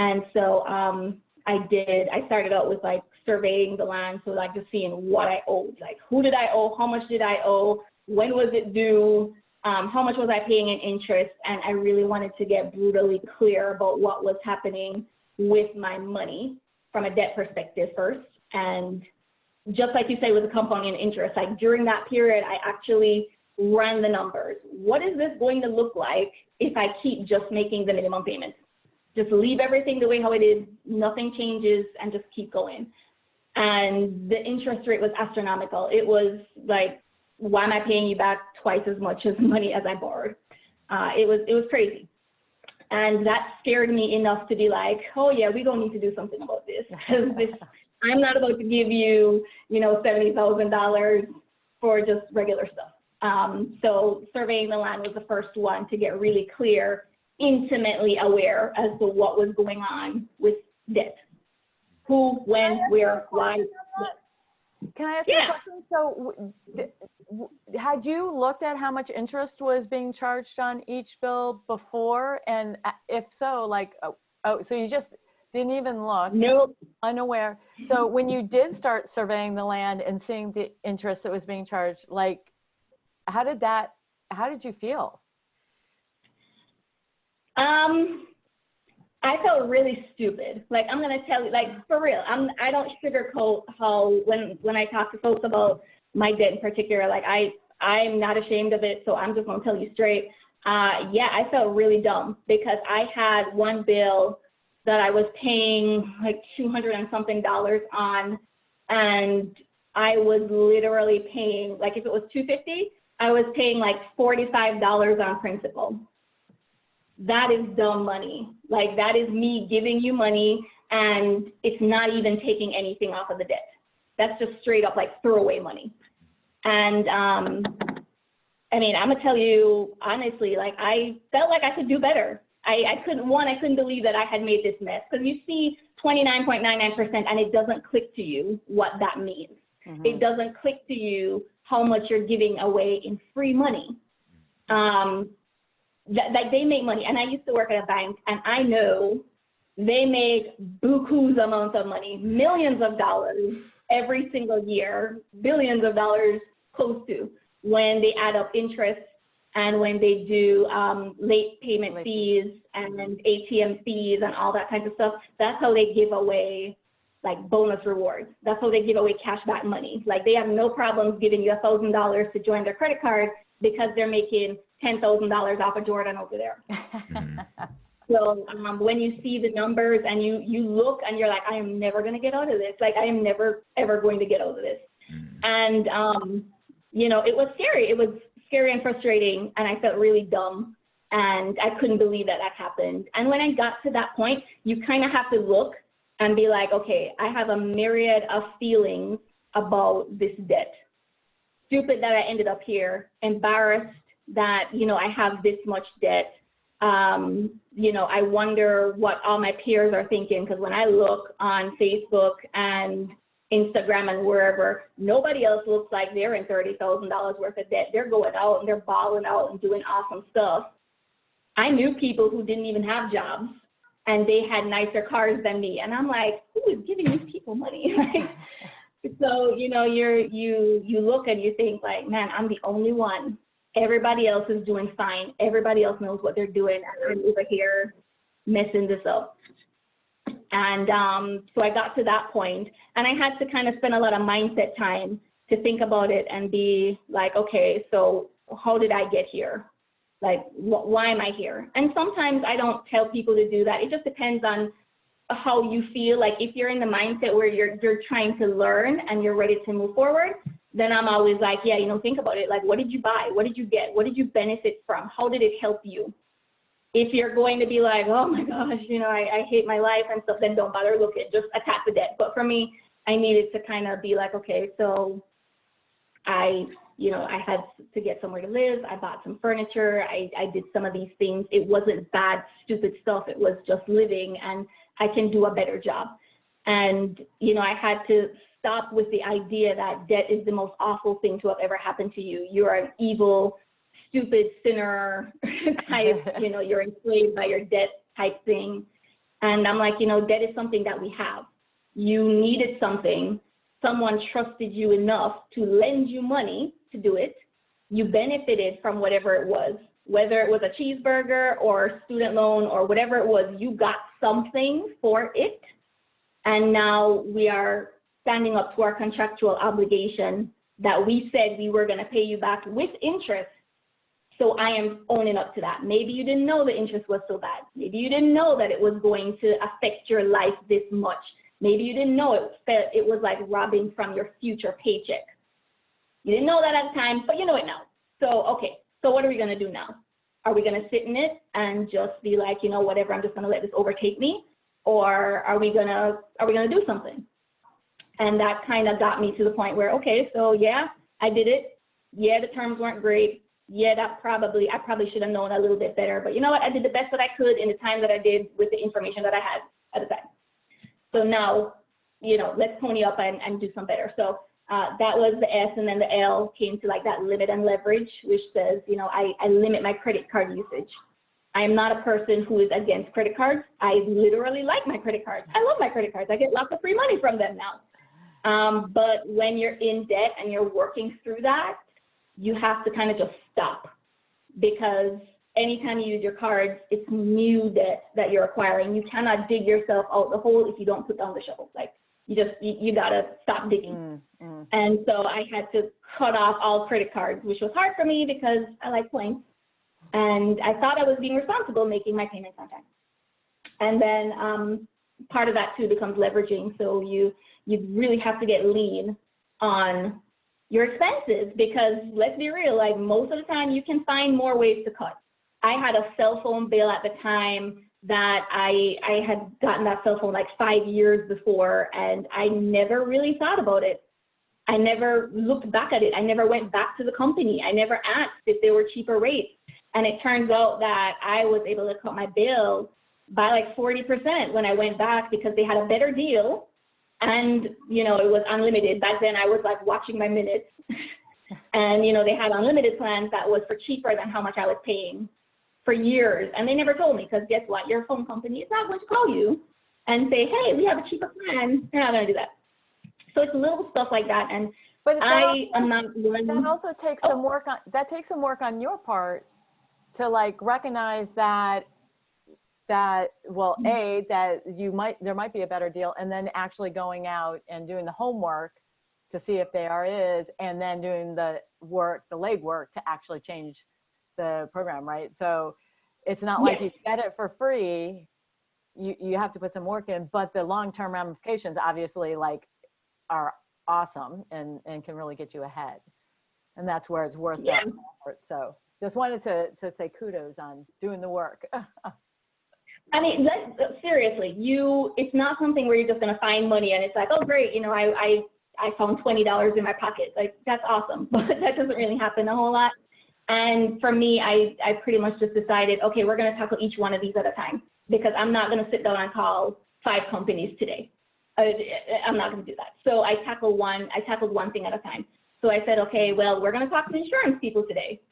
And so I started out with like surveying the land. So like just seeing what I owed, like who did I owe? How much did I owe? When was it due? How much was I paying in interest? And I really wanted to get brutally clear about what was happening with my money from a debt perspective first. And just like you say with the compounding interest, like during that period, I actually ran the numbers. What is this going to look like if I keep just making the minimum payments? Just leave everything the way how it is, nothing changes, and just keep going. And the interest rate was astronomical. It was like, why am I paying you back twice as much as money as I borrowed? It was crazy. And that scared me enough to be like, oh yeah, we don't need to do something about this. Because I'm not about to give you, $70,000 for just regular stuff. So surveying the land was the first one to get really clear, intimately aware as to what was going on with debt. Who, when, where, why. Can I ask you a question? So had you looked at how much interest was being charged on each bill before? And if so, like, so you just didn't even look? Nope. Unaware. So when you did start surveying the land and seeing the interest that was being charged, like, how did you feel? I felt really stupid. Like, I'm going to tell you, like, for real, I don't sugarcoat how, when I talk to folks about my debt in particular, like, I'm not ashamed of it, so I'm just going to tell you straight. Yeah, I felt really dumb because I had one bill that I was paying like $200 and something on, and I was literally paying, like, if it was $250, I was paying like $45 on principal. That is dumb money. Like, that is me giving you money and it's not even taking anything off of the debt. That's just straight up like throwaway money. And I mean, I'm gonna tell you honestly, like, I felt like I could do better. I couldn't believe that I had made this mess, because you see 29.99% and it doesn't click to you what that means. Mm-hmm. It doesn't click to you how much you're giving away in free money. That they make money. And I used to work at a bank, and I know they make buku's amounts of money, millions of dollars every single year, billions of dollars close to, when they add up interest and when they do late payment fees and ATM fees and all that kind of stuff. That's how they give away like bonus rewards. That's how they give away cash back money. Like, they have no problems giving you $1,000 to join their credit card because they're making $10,000 off of Jordan over there. So when you see the numbers and you look and you're like, I am never going to get out of this. Like, I am never, ever going to get out of this. And, it was scary. It was scary and frustrating. And I felt really dumb. And I couldn't believe that happened. And when I got to that point, you kind of have to look and be like, okay, I have a myriad of feelings about this debt. Stupid that I ended up here, embarrassed that, I have this much debt. I wonder what all my peers are thinking, because when I look on Facebook and Instagram and wherever, nobody else looks like they're in $30,000 worth of debt. They're going out and they're balling out and doing awesome stuff. I knew people who didn't even have jobs and they had nicer cars than me. And I'm like, who is giving these people money? So, you look and you think like, man, I'm the only one. Everybody else is doing fine. Everybody else knows what they're doing. And I'm over here messing this up. And so I got to that point, and I had to kind of spend a lot of mindset time to think about it and be like, okay, so how did I get here? Like, why am I here? And sometimes I don't tell people to do that. It just depends on how you feel. Like, if you're in the mindset where you're trying to learn and you're ready to move forward, then I'm always like, yeah, think about it. Like, what did you buy? What did you get? What did you benefit from? How did it help you? If you're going to be like, oh my gosh, I hate my life and stuff, then don't bother looking, just attack the debt. But for me, I needed to kind of be like, okay, so I had to get somewhere to live. I bought some furniture. I did some of these things. It wasn't bad, stupid stuff. It was just living, and I can do a better job. And, I had to stop with the idea that debt is the most awful thing to have ever happened to you. You're an evil, stupid sinner type, you're enslaved by your debt type thing. And I'm like, debt is something that we have. You needed something. Someone trusted you enough to lend you money to do it. You benefited from whatever it was, whether it was a cheeseburger or student loan or whatever it was, you got something for it. And now we are standing up to our contractual obligation that we said we were going to pay you back with interest. So I am owning up to that. Maybe you didn't know the interest was so bad. Maybe you didn't know that it was going to affect your life this much. Maybe you didn't know it was like robbing from your future paycheck. You didn't know that at the time, but you know it now. So, okay, so what are we going to do now? Are we going to sit in it and just be like, whatever, I'm just going to let this overtake me? Or are we going to do something? And that kind of got me to the point where, okay, so yeah, I did it. Yeah, the terms weren't great. Yeah, I probably should have known a little bit better. But you know what? I did the best that I could in the time that I did with the information that I had at the time. So now, let's pony up and do some better. So that was the S, and then the L came to like that limit and leverage, which says, I limit my credit card usage. I am not a person who is against credit cards. I literally like my credit cards. I love my credit cards. I get lots of free money from them now. But when you're in debt and you're working through that, you have to kind of just stop, because anytime you use your cards, it's new debt that you're acquiring. You cannot dig yourself out the hole if you don't put down the shovel. Like you gotta stop digging. And so I had to cut off all credit cards, which was hard for me because I like points. And I thought I was being responsible, making my payments on time. And then part of that too becomes leveraging. So you really have to get lean on your expenses, because let's be real, like most of the time you can find more ways to cut. I had a cell phone bill at the time that I had gotten that cell phone like 5 years before, and I never really thought about it. I never looked back at it. I never went back to the company. I never asked if there were cheaper rates. And it turns out that I was able to cut my bill by like 40% when I went back, because they had a better deal. And, it was unlimited. Back then I was like watching my minutes. And, they had unlimited plans that was for cheaper than how much I was paying for years. And they never told me, because guess what? Your phone company is not going to call you and say, hey, we have a cheaper plan. They're not going to do that. So it's little stuff like that. And I am not learning. That also takes some work on, on your part to like recognize that well, that there might be a better deal, and then actually going out and doing the homework to see if there is, and then doing the legwork to actually change the program, right? So it's not like you get it for free. You have to put some work in, but the long-term ramifications obviously like are awesome and can really get you ahead. And that's where it's worth that effort. So just wanted to say kudos on doing the work. I mean, seriously, it's not something where you're just going to find money and it's like, oh, great, I found $20 in my pocket. Like, that's awesome. But that doesn't really happen a whole lot. And for me, I pretty much just decided, okay, we're going to tackle each one of these at a time, because I'm not going to sit down and call 5 companies today. I'm not going to do that. So I tackled one thing at a time. So I said, okay, well, we're going to talk to insurance people today.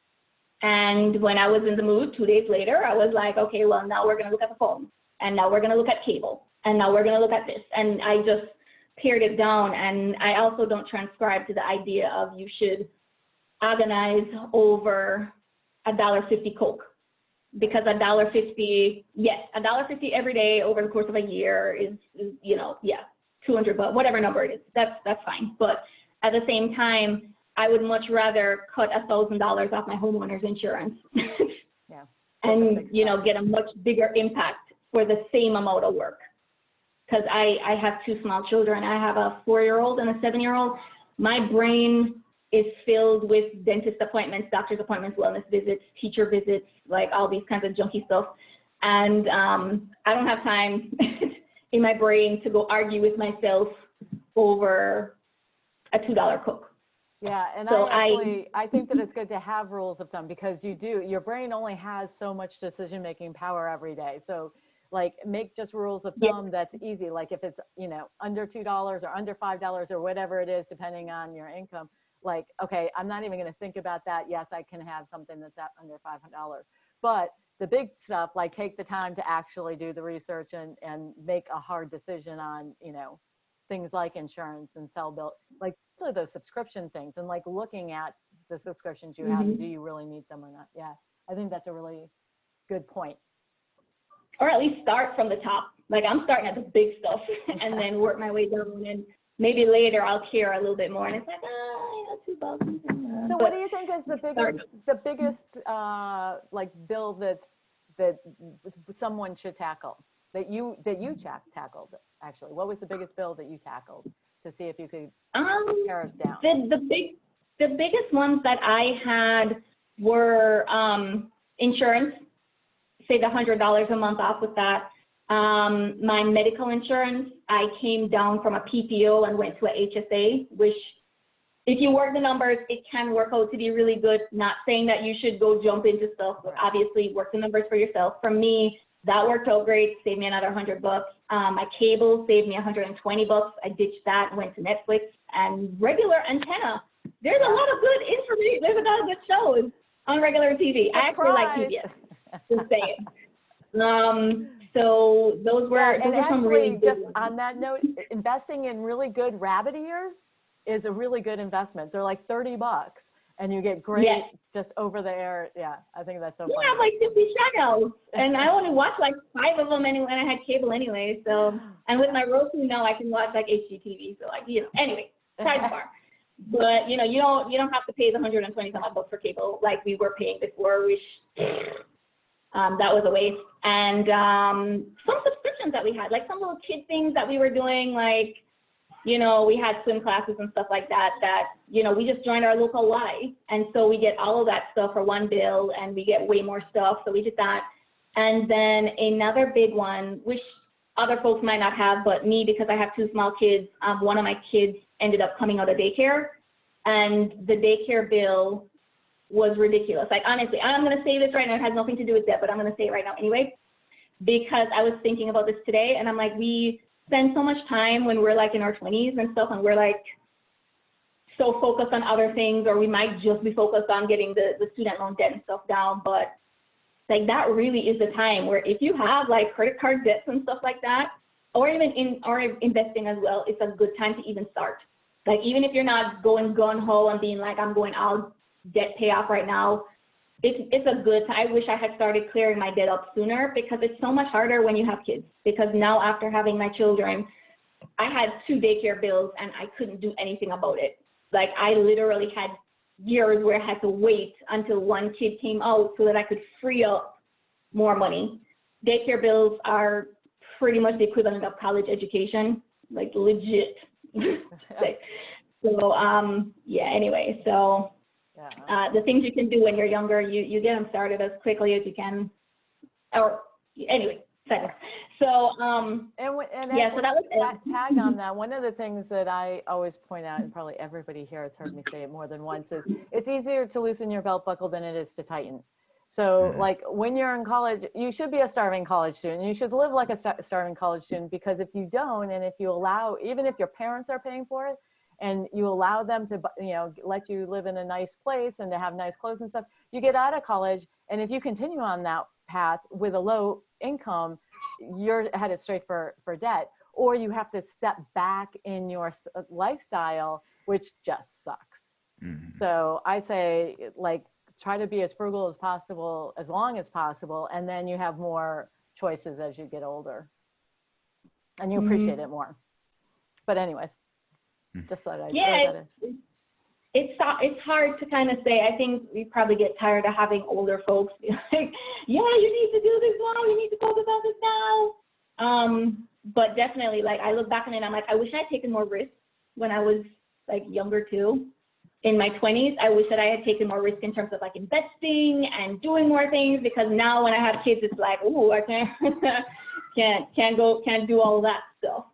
And when I was in the mood, 2 days later, I was like, okay, well, now we're going to look at the phone, and now we're going to look at cable, and now we're going to look at this. And I just pared it down. And I also don't transcribe to the idea of you should agonize over $1.50 Coke, because $1.50, yes, $1.50 every day over the course of a year is $200, whatever number it is, that's fine. But at the same time, I would much rather cut $1,000 off my homeowner's insurance and, get a much bigger impact for the same amount of work. Because I have 2 small children. I have a 4-year-old and a 7-year-old. My brain is filled with dentist appointments, doctor's appointments, wellness visits, teacher visits, like all these kinds of junky stuff. And I don't have time in my brain to go argue with myself over a $2 Coke. Yeah, and so I think that it's good to have rules of thumb, because your brain only has so much decision-making power every day. So like make just rules of thumb that's easy. Like if it's, under $2 or under $5 or whatever it is, depending on your income, like, okay, I'm not even going to think about that. Yes, I can have something that's under $500, but the big stuff, like take the time to actually do the research and make a hard decision on, you know, things like insurance and cell bill, like those subscription things, and like looking at the subscriptions you have, do you really need them or not? Yeah, I think that's a really good point. Or at least start from the top. Like I'm starting at the big stuff and then work my way down, and maybe later I'll care a little bit more. And it's like, $2. So what do you think is the biggest like bill that someone should tackle, that you tackled actually? What was the biggest bill that you tackled to see if you could pare it down? The biggest ones that I had were insurance. Save $100 a month off with that. My medical insurance, I came down from a PPO and went to a HSA, which if you work the numbers, it can work out to be really good. Not saying that you should go jump into stuff, but obviously work the numbers for yourself. For me, that worked out great, saved me another $100. My cable saved me $120. I ditched that and went to Netflix and regular antenna. There's a lot of good information. There's a lot of good shows on regular TV. I actually like PBS. Just say it. So those were some really good just ones. On that note, investing in really good rabbit ears is a really good investment. They're like $30 and you get great just over the air. Yeah, I think that's so funny. I have like 50 channels and I only watched like 5 of them anyway, and I had cable anyway. So, and with my Roku now I can watch like HGTV. So like, you know, anyway, sidebar. But you know, you don't have to pay the $120 for cable like we were paying before, which that was a waste. And some subscriptions that we had, like some little kid things that we were doing, like, you know, we had swim classes and stuff like that, you know, we just joined our local Y. And so we get all of that stuff for one bill and we get way more stuff. So we did that. And then another big one, which other folks might not have, but me, because I have 2 small kids, one of my kids ended up coming out of daycare, and the daycare bill was ridiculous. Like, honestly, I'm going to say this right now. It has nothing to do with that, but I'm going to say it right now anyway, because I was thinking about this today, and I'm like, we spend so much time when we're like in our 20s and stuff, and we're like so focused on other things, or we might just be focused on getting the student loan debt and stuff down. But like, that really is the time where if you have like credit card debts and stuff like that, or even investing as well, it's a good time to even start. Like, even if you're not going gung-ho and being like, I'm going out debt payoff right now, it's a good time. I wish I had started clearing my debt up sooner, because it's so much harder when you have kids. Because now, after having my children, I had 2 daycare bills and I couldn't do anything about it. Like, I literally had years where I had to wait until one kid came out so that I could free up more money. Daycare bills are pretty much the equivalent of college education, like legit. So yeah, anyway, so the things you can do when you're younger, you get them started as quickly as you can. Or anyway, so yeah, so that was tag on that. One of the things that I always point out, and probably everybody here has heard me say it more than once, is it's easier to loosen your belt buckle than it is to tighten. So like, when you're in college, you should be a starving college student. You should live like a starving college student, because if you don't, and if you allow, even if your parents are paying for it, and you allow them to, you know, let you live in a nice place and to have nice clothes and stuff, you get out of college, and if you continue on that path with a low income, you're headed straight for debt, or you have to step back in your lifestyle, which just sucks. So I say, like, try to be as frugal as possible, as long as possible, and then you have more choices as you get older, and you appreciate it more. But anyways, just thought I'd throw that in. It's hard to kind of say. I think we probably get tired of having older folks be like, yeah, you need to do this now, you need to focus on this now. But definitely, like, I look back on it and I'm like, I wish I had taken more risks when I was like younger too. In my 20s, I wish that I had taken more risk in terms of like investing and doing more things, because now when I have kids, it's like, ooh, I can't do all that stuff.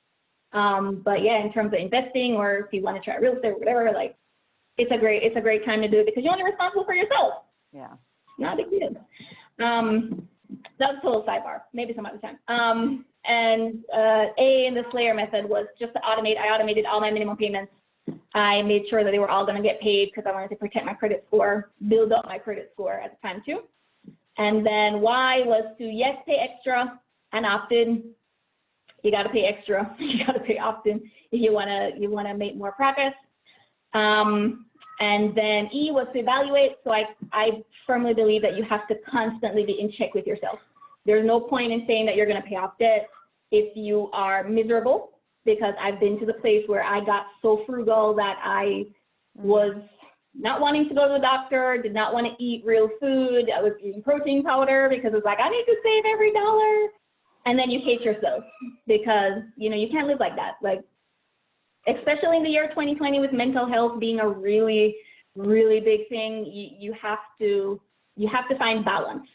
But yeah, in terms of investing, or if you want to try real estate or whatever, like, it's a great time to do it, because you're only responsible for yourself. Yeah. Not a big deal. That's a total sidebar, maybe some other time. And A in the Slayer method was just to automate. I automated all my minimum payments. I made sure that they were all going to get paid, because I wanted to protect my credit score, build up my credit score at the time too. And then Y was to, yes, pay extra and opt in. You got to pay extra. You got to pay opt in if you want to make more progress. And then E was to evaluate. So I firmly believe that you have to constantly be in check with yourself. There's no point in saying that you're going to pay off debt if you are miserable, because I've been to the place where I got so frugal that I was not wanting to go to the doctor, did not want to eat real food. I was eating protein powder because it's like, I need to save every dollar. And then you hate yourself because, you know, you can't live like that. Like, especially in the year 2020 with mental health being a really, really big thing, you have to find balance.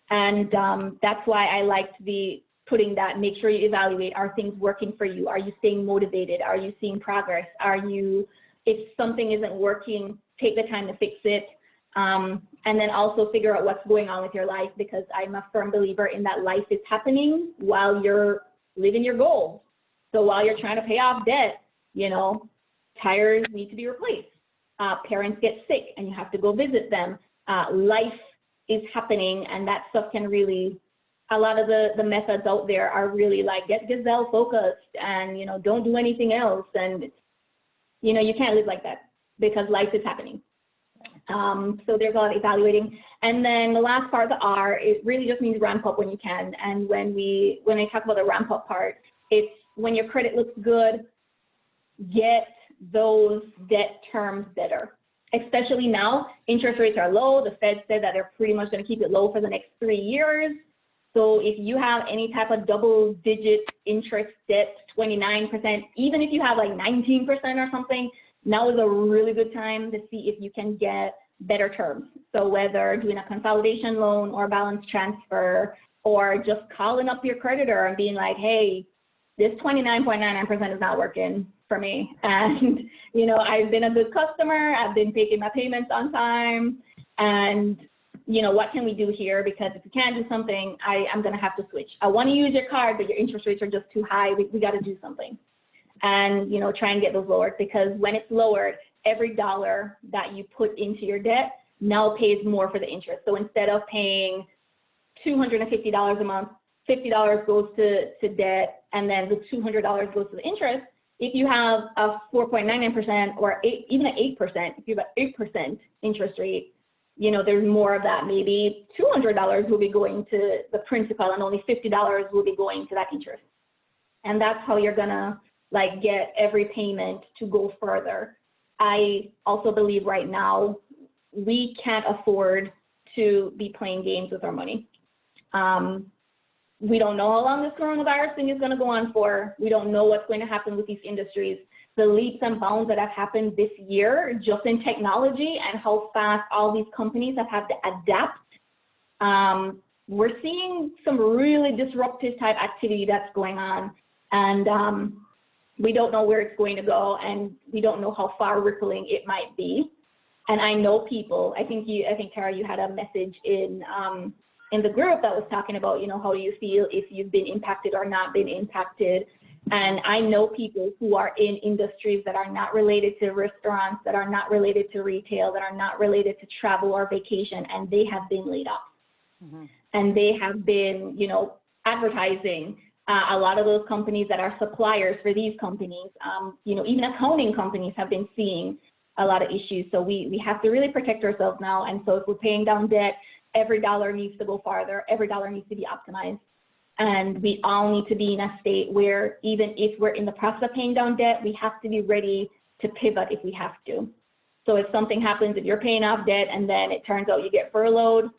And that's why I liked putting that, make sure you evaluate, are things working for you? Are you staying motivated? Are you seeing progress? If something isn't working, take the time to fix it. And then also figure out what's going on with your life, because I'm a firm believer in that life is happening while you're living your goals. So while you're trying to pay off debt, you know, tires need to be replaced. Parents get sick and you have to go visit them. Life is happening, and that stuff can really, a lot of the methods out there are really like, get gazelle focused and, you know, don't do anything else. And, you know, you can't live like that because life is happening. So there's a lot of evaluating. And then the last part, the R, it really just means ramp up when you can. And when I talk about the ramp up part, it's when your credit looks good, get those debt terms better. Especially now, interest rates are low. The Fed said that they're pretty much going to keep it low for the next 3 years. So if you have any type of double-digit interest debt, 29%, even if you have like 19% or something, now is a really good time to see if you can get better terms. So whether doing a consolidation loan or balance transfer, or just calling up your creditor and being like, hey, this 29.99% is not working for me. And, you know, I've been a good customer. I've been taking my payments on time. And, you know, what can we do here? Because if you can't do something, I'm going to have to switch. I want to use your card, but your interest rates are just too high. We got to do something. And, you know, try and get those lowered, because when it's lowered, every dollar that you put into your debt now pays more for the interest. So instead of paying $250 a month, $50 goes to debt, and then the $200 goes to the interest. If you have a 4.99% or even an 8%, if you have an 8% interest rate, you know, there's more of that. Maybe $200 will be going to the principal and only $50 will be going to that interest. And that's how you're gonna like get every payment to go further. I also believe right now we can't afford to be playing games with our money. We don't know how long this coronavirus thing is going to go on for. We don't know what's going to happen with these industries. The leaps and bounds that have happened this year just in technology and how fast all these companies have had to adapt. We're seeing some really disruptive type activity that's going on, and we don't know where it's going to go, and we don't know how far rippling it might be. And I know people, I think Tara, you had a message in the group that was talking about, you know, how do you feel if you've been impacted or not been impacted. And I know people who are in industries that are not related to restaurants, that are not related to retail, that are not related to travel or vacation, and they have been laid off. Mm-hmm. And they have been, you know, advertising. A lot of those companies that are suppliers for these companies, you know, even accounting companies have been seeing a lot of issues. So we have to really protect ourselves now. And so if we're paying down debt, every dollar needs to go farther. Every dollar needs to be optimized. And we all need to be in a state where even if we're in the process of paying down debt, we have to be ready to pivot if we have to. So if something happens, if you're paying off debt and then it turns out you get furloughed,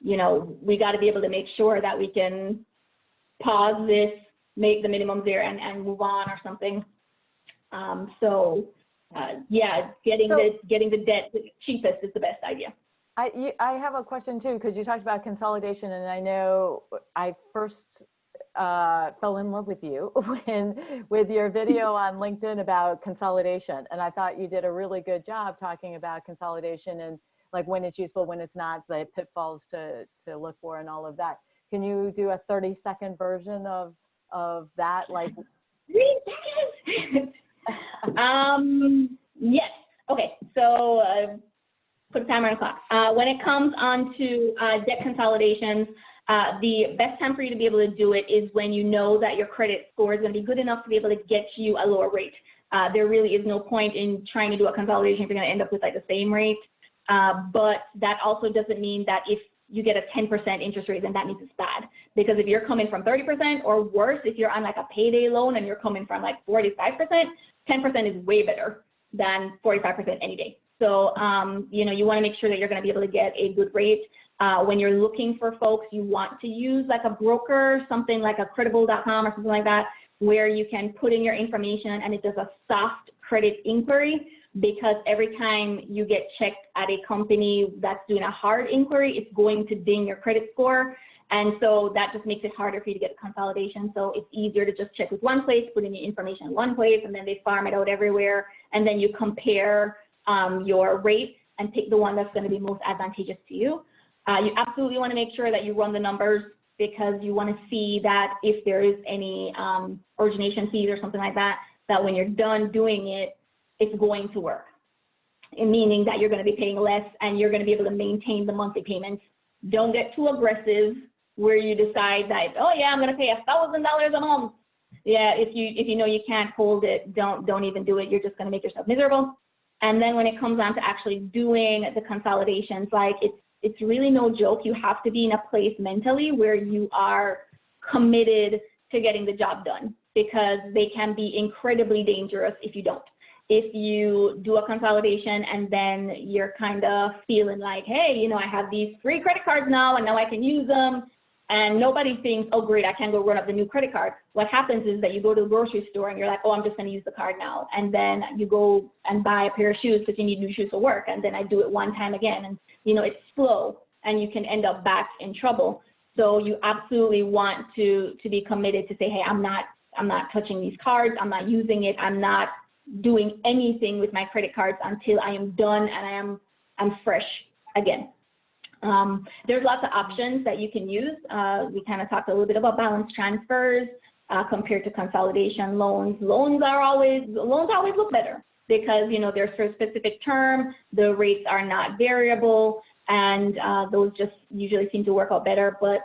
you know, we got to be able to make sure that we can pause this, make the minimums there and move on or something. Yeah, getting the debt cheapest is the best idea. I have a question too, because you talked about consolidation, and I know I first fell in love with you with your video on LinkedIn about consolidation, and I thought you did a really good job talking about consolidation and like when it's useful, when it's not, the pitfalls to look for, and all of that. Can you do a 30-second version of that? Like 3 seconds. Yes. Okay. So. Put a timer on the clock. When it comes on to debt consolidations, the best time for you to be able to do it is when you know that your credit score is going to be good enough to be able to get you a lower rate. There really is no point in trying to do a consolidation if you're going to end up with like the same rate. But that also doesn't mean that if you get a 10% interest rate, then that means it's bad. Because if you're coming from 30% or worse, if you're on like a payday loan and you're coming from like 45%, 10% is way better than 45% any day. So, you know, you want to make sure that you're going to be able to get a good rate. When you're looking for folks, you want to use like a broker, something like a credible.com or something like that, where you can put in your information and it does a soft credit inquiry, because every time you get checked at a company that's doing a hard inquiry, it's going to ding your credit score. And so that just makes it harder for you to get a consolidation. So it's easier to just check with one place, put in your information in one place, and then they farm it out everywhere. And then you compare your rate and pick the one that's going to be most advantageous to you. You absolutely want to make sure that you run the numbers, because you want to see that if there is any origination fees or something like that, that when you're done doing it, it's going to work. Meaning that you're going to be paying less and you're going to be able to maintain the monthly payments. Don't get too aggressive where you decide that, oh yeah, I'm going to pay $1,000 a month. Yeah, if you know you can't hold it, don't even do it. You're just going to make yourself miserable. And then when it comes on to actually doing the consolidations, like it's really no joke. You have to be in a place mentally where you are committed to getting the job done, because they can be incredibly dangerous if you don't. If you do a consolidation and then you're kind of feeling like, hey, you know, I have these free credit cards now and now I can use them, and nobody thinks, oh great, I can go run up the new credit card. What happens is that you go to the grocery store and you're like, oh, I'm just going to use the card now. And then you go and buy a pair of shoes because you need new shoes for work. And then I do it one time again. And, you know, it's slow and you can end up back in trouble. So you absolutely want to be committed to say, hey, I'm not touching these cards. I'm not using it. I'm not doing anything with my credit cards until I am done and I'm fresh again. There's lots of options that you can use. We kind of talked a little bit about balance transfers compared to consolidation loans. Loans always look better because, you know, they're for a specific term, the rates are not variable, and those just usually seem to work out better. But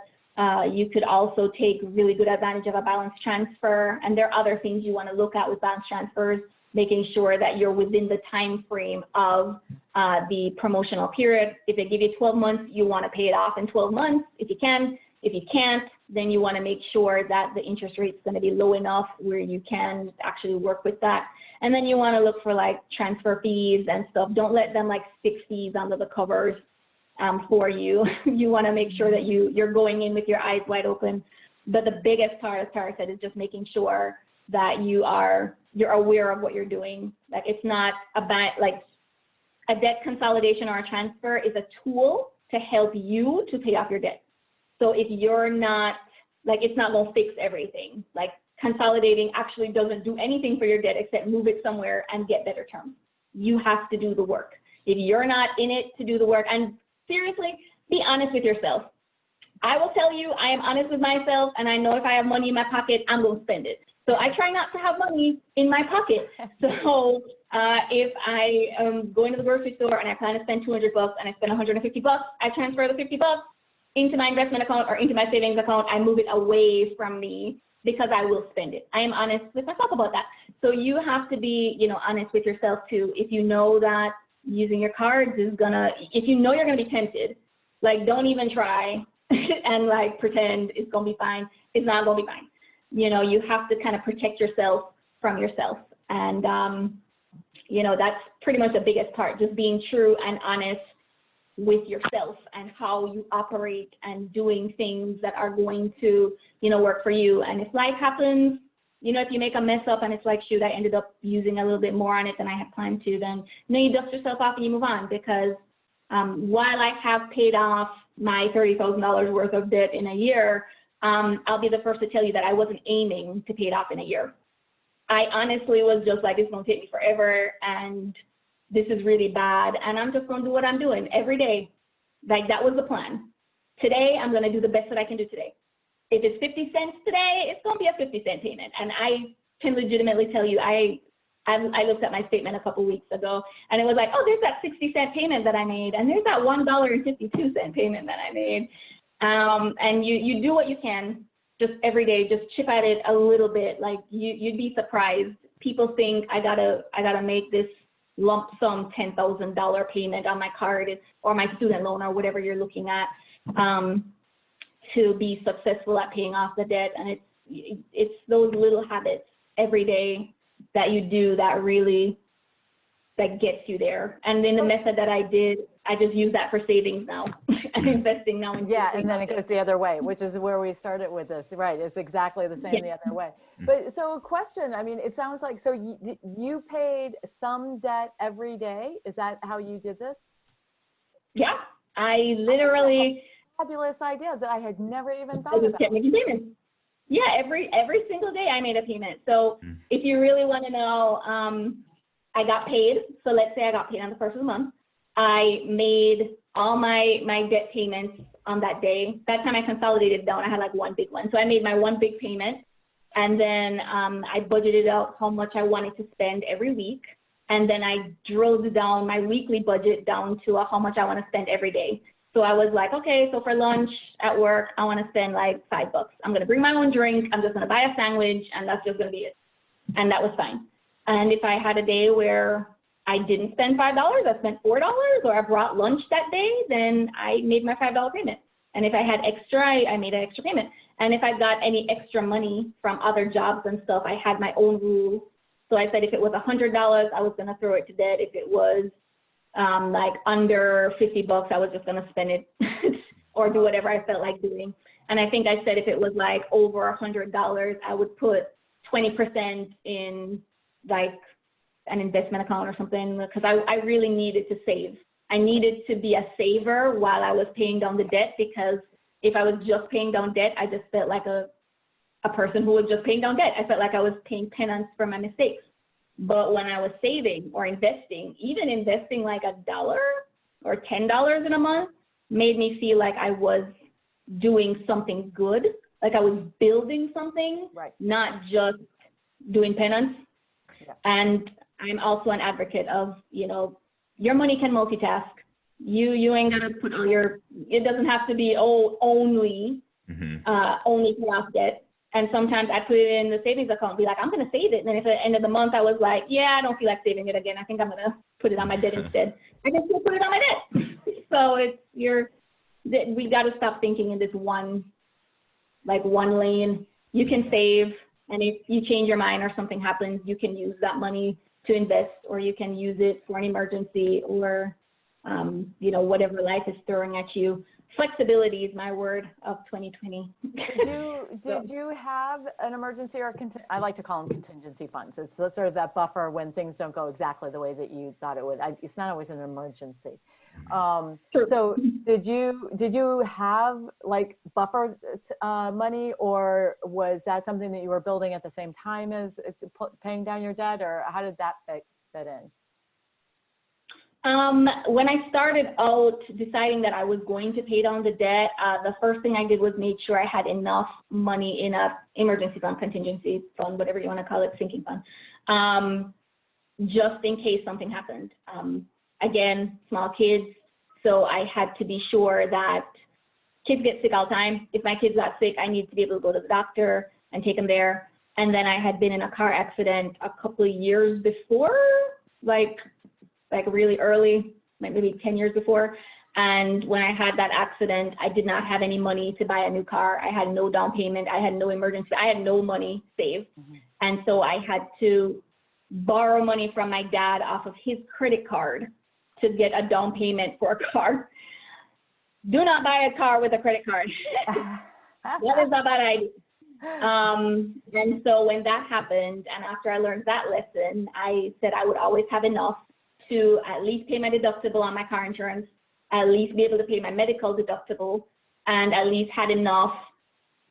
you could also take really good advantage of a balance transfer, and there are other things you want to look at with balance transfers, making sure that you're within the time frame of the promotional period. If they give you 12 months, you want to pay it off in 12 months if you can. If you can't, then you want to make sure that the interest rate is going to be low enough where you can actually work with that. And then you want to look for like transfer fees and stuff. Don't let them like stick fees under the covers for you. You want to make sure that you're going in with your eyes wide open. But the biggest part, as Tara said, is just making sure that you're aware of what you're doing. Like, it's not about like a debt consolidation or a transfer is a tool to help you to pay off your debt. So if you're not, like, it's not going to fix everything. Like, consolidating actually doesn't do anything for your debt except move it somewhere and get better terms. You have to do the work. If you're not in it to do the work, and seriously, be honest with yourself. I will tell you, I am honest with myself, and I know if I have money in my pocket, I'm going to spend it. So I try not to have money in my pocket. So if I am going to the grocery store and I plan to spend $200 and I spend $150, I transfer the $50 into my investment account or into my savings account. I move it away from me because I will spend it. I am honest with myself about that. So you have to be, you know, honest with yourself too. If you know that using your cards is if you know you're gonna be tempted, like, don't even try and like pretend it's gonna be fine. It's not gonna be fine. You know, you have to kind of protect yourself from yourself. And, you know, that's pretty much the biggest part, just being true and honest with yourself and how you operate and doing things that are going to, you know, work for you. And if life happens, you know, if you make a mess up and it's like, shoot, I ended up using a little bit more on it than I had planned to, then, you know, you dust yourself off and you move on. Because while I have paid off my $30,000 worth of debt in a year, I'll be the first to tell you that I wasn't aiming to pay it off in a year. I honestly was just like, it's going to take me forever, and this is really bad, and I'm just going to do what I'm doing every day. Like, that was the plan. Today, I'm going to do the best that I can do today. If it's 50 cents today, it's going to be a 50-cent payment. And I can legitimately tell you, I I looked at my statement a couple weeks ago, and it was like, oh, there's that 60-cent payment that I made, and there's that $1.52 payment that I made. And you do what you can, just every day, just chip at it a little bit. Like you'd be surprised. People think I gotta make this lump sum $10,000 payment on my card or my student loan or whatever you're looking at to be successful at paying off the debt. And it's those little habits every day that you do that really gets you there. And then the method that I did, I just use that for savings now. I'm investing now. And then it goes the other way, which is where we started with this, right? It's exactly the same the other way. But so a question, I mean, it sounds like, so you paid some debt every day. Is that how you did this? Yeah, I literally. Fabulous idea that I had never even thought about. Making payments. Yeah, every single day I made a payment. So if you really want to know, I got paid. So let's say I got paid on the first of the month. I made all my debt payments on that day. That time I consolidated down. I had like one big one. So I made my one big payment. And then I budgeted out how much I wanted to spend every week. And then I drilled down my weekly budget down to how much I want to spend every day. So I was like, okay, so for lunch at work, I want to spend like $5. I'm going to bring my own drink. I'm just going to buy a sandwich, and that's just going to be it. And that was fine. And if I had a day where I didn't spend $5, I spent $4, or I brought lunch that day, then I made my $5 payment. And if I had extra, I made an extra payment. And if I got any extra money from other jobs and stuff, I had my own rules. So I said if it was $100, I was going to throw it to debt. If it was like under $50, I was just going to spend it or do whatever I felt like doing. And I think I said if it was like over $100, I would put 20% in like an investment account or something, because I really needed to save. I needed to be a saver while I was paying down the debt, because if I was just paying down debt, I just felt like a person who was just paying down debt. I felt like I was paying penance for my mistakes. But when I was saving or investing, even investing like $1 or $10 in a month made me feel like I was doing something good, like I was building something, right, not just doing penance. Yeah. And I'm also an advocate of, your money can multitask. You ain't gonna put all it doesn't have to be only pay off debt. And sometimes I put it in the savings account and be like, I'm going to save it. And then if at the end of the month I was like, yeah, I don't feel like saving it again, I think I'm going to put it on my debt instead. I can still put it on my debt. So we got to stop thinking in this one lane. You can save, and if you change your mind or something happens, you can use that money to invest, or you can use it for an emergency, or, whatever life is throwing at you. Flexibility is my word of 2020. Did you have an emergency or I like to call them contingency funds? It's sort of that buffer when things don't go exactly the way that you thought it would. It's not always an emergency. So did you have like buffer money, or was that something that you were building at the same time as paying down your debt, or how did that fit in? When I started out deciding that I was going to pay down the debt, the first thing I did was make sure I had enough money in a emergency fund, contingency fund, whatever you want to call it, sinking fund, just in case something happened. Again, small kids, so I had to be sure that kids get sick all the time. If my kids got sick, I need to be able to go to the doctor and take them there. And then I had been in a car accident a couple of years before, like really early, maybe 10 years before. And when I had that accident, I did not have any money to buy a new car. I had no down payment. I had no emergency. I had no money saved. And so I had to borrow money from my dad off of his credit card to get a down payment for a car. Do not buy a car with a credit card. That is a bad idea. And so when that happened, and after I learned that lesson, I said I would always have enough to at least pay my deductible on my car insurance, at least be able to pay my medical deductible, and at least had enough,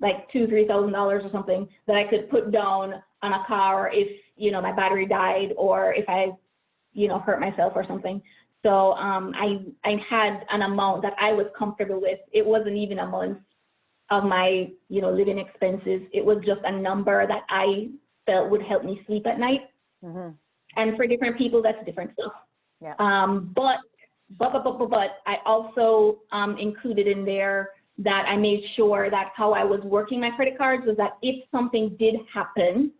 like $2,000, $3,000 or something, that I could put down on a car if, my battery died, or if I, hurt myself or something. So I had an amount that I was comfortable with. It wasn't even a month of my, living expenses. It was just a number that I felt would help me sleep at night. And for different people, that's different stuff. Yeah. But I also included in there that I made sure that how I was working my credit cards was that if something did happen,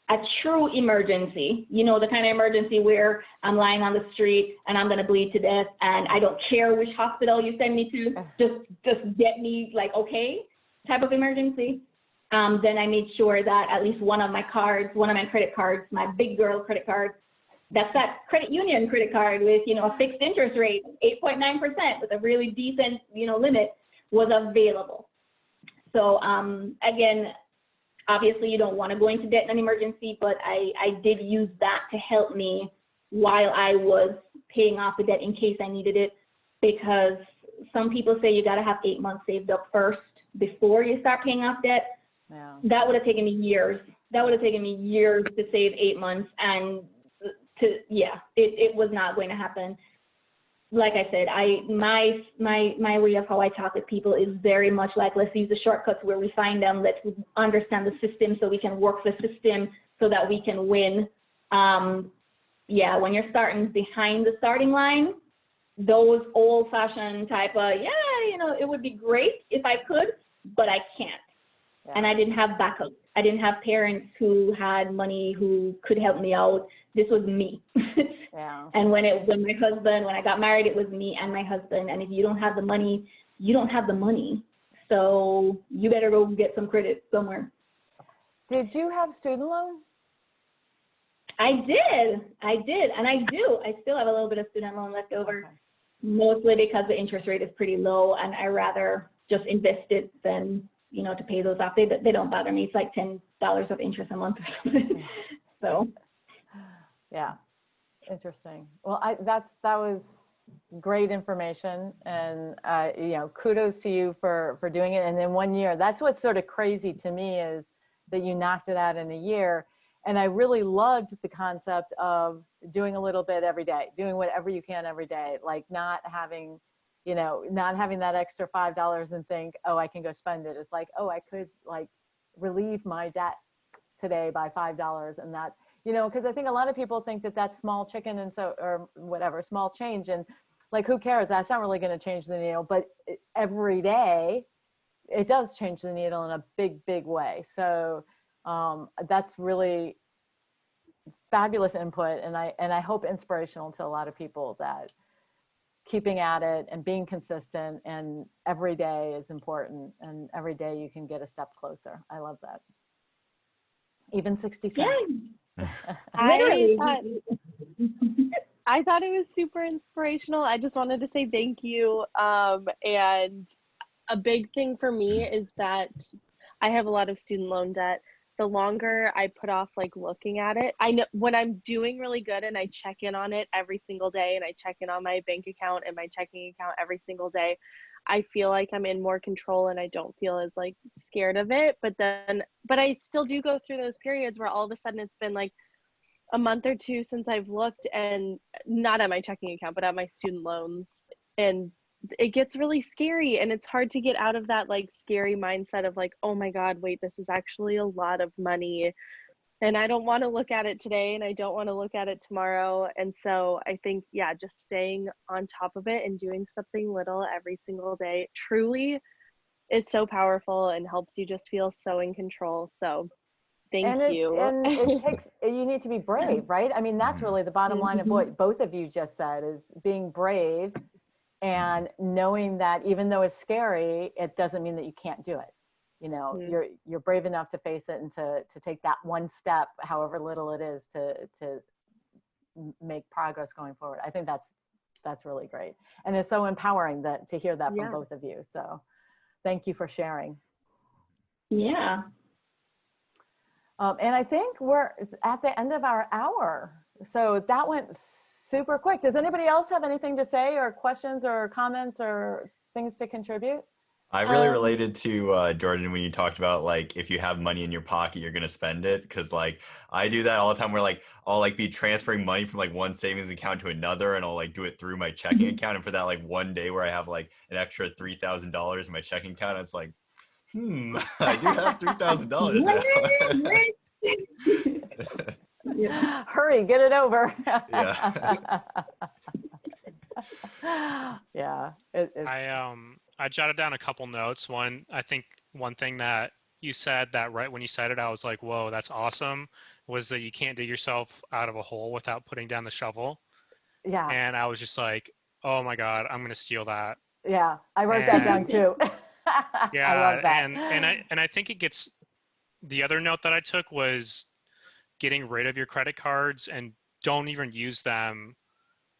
a true emergency, you know, the kind of emergency where I'm lying on the street and I'm going to bleed to death and I don't care which hospital you send me to, just get me like, okay, type of emergency. Then I made sure that at least one of my credit cards, my big girl credit card, that's that credit union credit card with, you know, a fixed interest rate, 8.9% with a really decent, you know, limit, was available. So again, obviously you don't want to go into debt in an emergency, but I did use that to help me while I was paying off the debt in case I needed it, because some people say you got to have 8 months saved up first before you start paying off debt. Yeah. That would have taken me years. That would have taken me years to save 8 months, and it was not going to happen. Like I said, my way of how I talk with people is very much like, let's use the shortcuts where we find them. Let's understand the system so we can work the system so that we can win. When you're starting behind the starting line, those old-fashioned type of, you know, it would be great if I could, but I can't. Yeah. And I didn't have backup. I didn't have parents who had money who could help me out. This was me. Yeah. And when I got married, it was me and my husband. And if you don't have the money, you don't have the money. So you better go get some credit somewhere. Did you have student loan? I did. And I do. I still have a little bit of student loan left over, mostly because the interest rate is pretty low and I rather just invest it than, you know, to pay those off. They don't bother me. It's like $10 of interest a month or something. So. Yeah. Interesting. Well, that was great information, and you know, kudos to you for doing it. And in 1 year, that's what's sort of crazy to me, is that you knocked it out in a year. And I really loved the concept of doing a little bit every day, doing whatever you can every day, like not having that extra $5 and think, oh, I can go spend it. It's like, oh, I could like relieve my debt today by $5, and that, you know, because I think a lot of people think that that's small chicken and so, or whatever, small change. And like, who cares? That's not really going to change the needle, but every day it does change the needle in a big, big way. So that's really fabulous input. And I hope inspirational to a lot of people, that keeping at it and being consistent, and every day is important, and every day you can get a step closer. I love that. Even 60 cents. I thought it was super inspirational. I just wanted to say thank you. And a big thing for me is that I have a lot of student loan debt. The longer I put off like looking at it, I know when I'm doing really good and I check in on it every single day, and I check in on my bank account and my checking account every single day, I feel like I'm in more control and I don't feel as like scared of it. But I still do go through those periods where all of a sudden it's been like a month or two since I've looked, and not at my checking account, but at my student loans. And it gets really scary, and it's hard to get out of that like scary mindset of like, oh my God, wait, this is actually a lot of money. And I don't want to look at it today, and I don't want to look at it tomorrow. And so I think, yeah, just staying on top of it and doing something little every single day truly is so powerful and helps you just feel so in control. So thank you. And it takes, you need to be brave, right? I mean, that's really the bottom line of what both of you just said, is being brave and knowing that even though it's scary, it doesn't mean that you can't do it. You know, you're brave enough to face it and to take that one step, however little it is, to make progress going forward. I think that's really great. And it's so empowering to hear that from both of you. So thank you for sharing. Yeah. And I think we're at the end of our hour. So that went super quick. Does anybody else have anything to say, or questions or comments or things to contribute? I really related to Jordan when you talked about like, if you have money in your pocket, you're gonna spend it. Because like I do that all the time, where like I'll like be transferring money from like one savings account to another, and I'll like do it through my checking account. And for that like one day where I have like an extra $3,000 in my checking account, it's like, I do have $3,000 now. Hurry, get it over. Yeah. Yeah. I jotted down a couple notes. I think one thing that you said that right when you said it, I was like, whoa, that's awesome, was that you can't dig yourself out of a hole without putting down the shovel. Yeah. And I was just like, oh my God, I'm going to steal that. Yeah. I wrote that down And too. yeah, I love that. and I think it gets, the other note that I took was getting rid of your credit cards and don't even use them.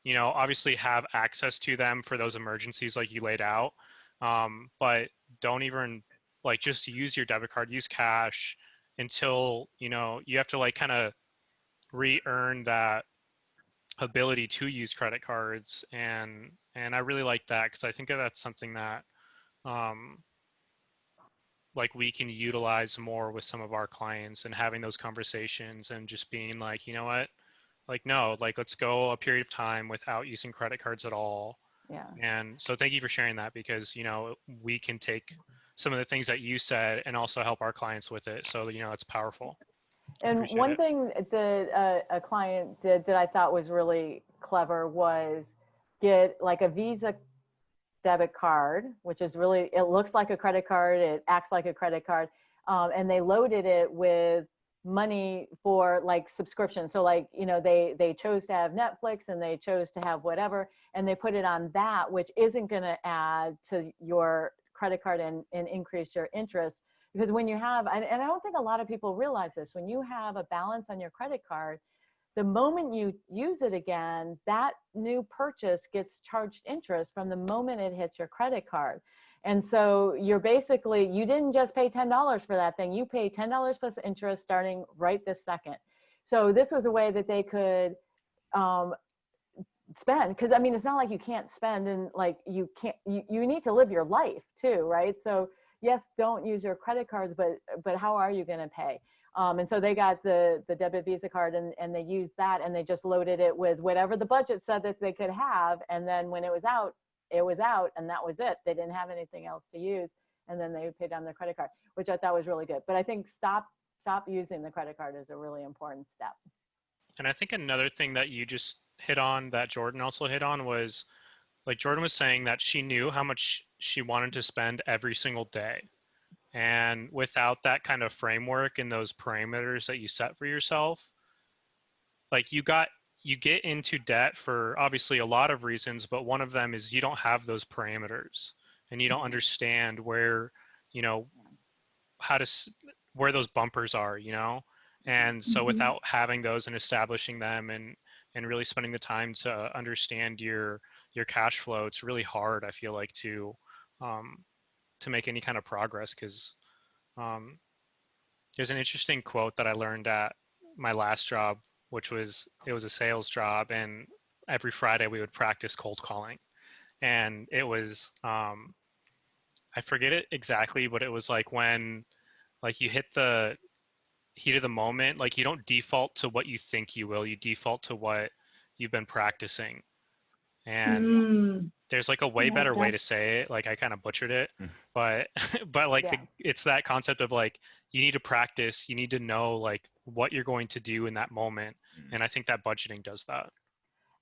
You know, obviously have access to them for those emergencies like you laid out, but don't even like just use your debit card, use cash until, you know, you have to like kind of re-earn that ability to use credit cards. And I really like that because I think that that's something that um, like we can utilize more with some of our clients, and having those conversations and just being like, you know what, like, no, like, let's go a period of time without using credit cards at all. Yeah. And so thank you for sharing that, because, you know, we can take some of the things that you said and also help our clients with it. So, you know, it's powerful. And one thing that a client did that I thought was really clever was get like a Visa debit card, which is really, it looks like a credit card, it acts like a credit card, and they loaded it with money for like subscription. So like, you know, they chose to have Netflix and they chose to have whatever, and they put it on that, which isn't going to add to your credit card and increase your interest. Because when you have, and I don't think a lot of people realize this, when you have a balance on your credit card, the moment you use it again, that new purchase gets charged interest from the moment it hits your credit card. And so you're basically, you didn't just pay $10 for that thing, you pay $10 plus interest starting right this second. So this was a way that they could spend, because I mean, it's not like you can't spend, and like you can't, you need to live your life too, right? So yes, don't use your credit cards, but how are you going to pay? And so they got the debit Visa card, and they used that, and they just loaded it with whatever the budget said that they could have. And then when it was out, and that was it. They didn't have anything else to use. And then they paid down their credit card, which I thought was really good. But I think stop using the credit card is a really important step. And I think another thing that you just hit on that Jordan also hit on was, like Jordan was saying, that she knew how much she wanted to spend every single day. And without that kind of framework and those parameters that you set for yourself, like you get into debt for obviously a lot of reasons, but one of them is you don't have those parameters and you don't understand where, you know, where those bumpers are, you know? And so without having those and establishing them and really spending the time to understand your cash flow, it's really hard, I feel like, to make any kind of progress. Because there's an interesting quote that I learned at my last job, which was, it was a sales job, and every Friday we would practice cold calling. And it was, I forget it exactly, but it was like when, like, you hit the heat of the moment, like you don't default to what you think you will, you default to what you've been practicing. And there's like a way better way to say it. Like I kind of butchered it, but like Yeah. it's that concept of like, you need to practice, you need to know like what you're going to do in that moment. And I think that budgeting does that.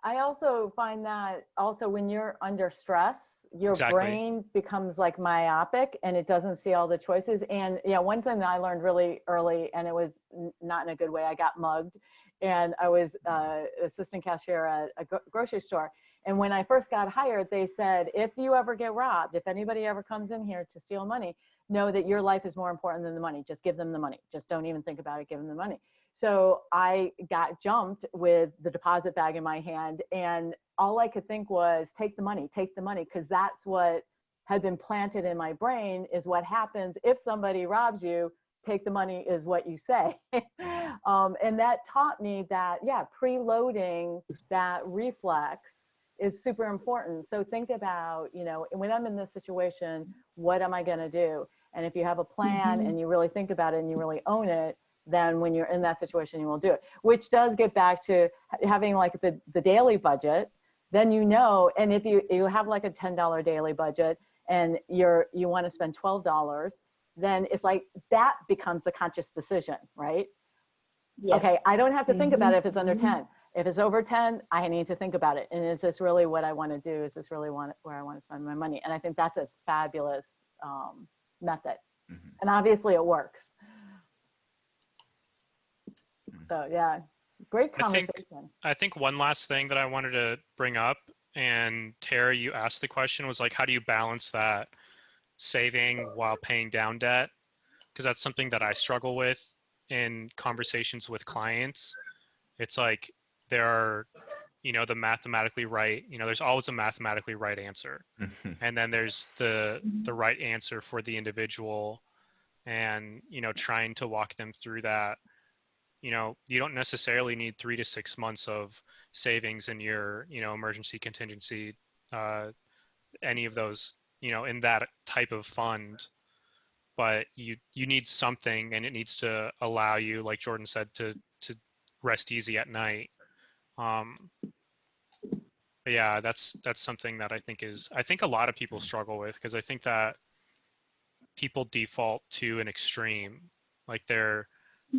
I also find that also when you're under stress, your Exactly. brain becomes like myopic and it doesn't see all the choices. And yeah, one thing that I learned really early, and it was not in a good way, I got mugged, and I was assistant cashier at a grocery store. And when I first got hired, they said, if you ever get robbed, if anybody ever comes in here to steal money, know that your life is more important than the money. Just give them the money. Just don't even think about it. Give them the money. So I got jumped with the deposit bag in my hand, and all I could think was, take the money, because that's what had been planted in my brain, is what happens if somebody robs you. Take the money is what you say. And that taught me that, yeah, preloading that reflex is super important. So think about, you know, when I'm in this situation, what am I going to do? And if you have a plan and you really think about it and you really own it, then when you're in that situation, you will do it. Which does get back to having like the daily budget. Then you know, and if you have like a $10 daily budget and you want to spend $12, then it's like that becomes a conscious decision, right? Yes. Okay, I don't have to think about it if it's under Mhm. 10. If it's over 10, I need to think about it. And is this really what I want to do? Is this really where I want to spend my money? And I think that's a fabulous method. Mhm. And obviously it works. Mhm. So yeah, great I think conversation. I think one last thing that I wanted to bring up, and Tara, you asked the question, was like, how do you balance that saving while paying down debt? Because that's something that I struggle with in conversations with clients. It's like there are, the mathematically right, there's always a mathematically right answer. Mhm. And then there's the right answer for the individual, and, trying to walk them through that. You don't necessarily need 3 to 6 months of savings in your, emergency contingency, uh, any of those, in that type of fund. But you need something, and it needs to allow you, like Jordan said, to rest easy at night. Um, but yeah, that's something that I think a lot of people struggle with, because I think that people default to an extreme, like they're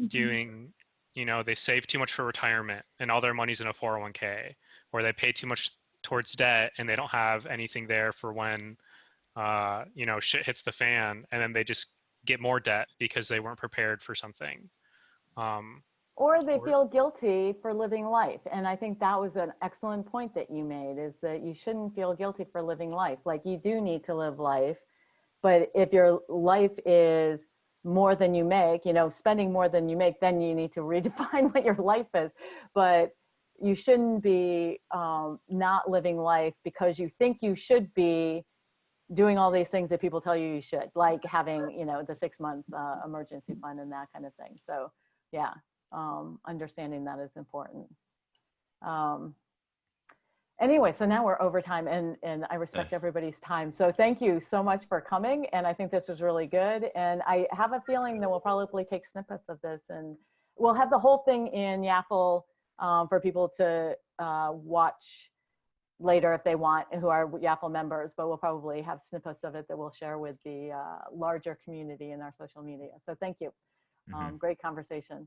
doing, they save too much for retirement and all their money's in a 401k, or they pay too much towards debt and they don't have anything there for when, shit hits the fan, and then they just get more debt because they weren't prepared for something. Um, Or they or, feel guilty for living life. And I think that was an excellent point that you made, is that you shouldn't feel guilty for living life. Like, you do need to live life. But if your life is more than you make, spending more than you make, then you need to redefine what your life is. But you shouldn't be not living life because you think you should be doing all these things that people tell you should, like having, the 6 month emergency fund and that kind of thing. So yeah, understanding that is important. Um, Anyway, so now we're over time, and I respect everybody's time. So thank you so much for coming. And I think this was really good. And I have a feeling that we'll probably take snippets of this, and we'll have the whole thing in Yaffle for people to watch later if they want, who are Yaffle members, but we'll probably have snippets of it that we'll share with the larger community in our social media. So thank you. Great conversation.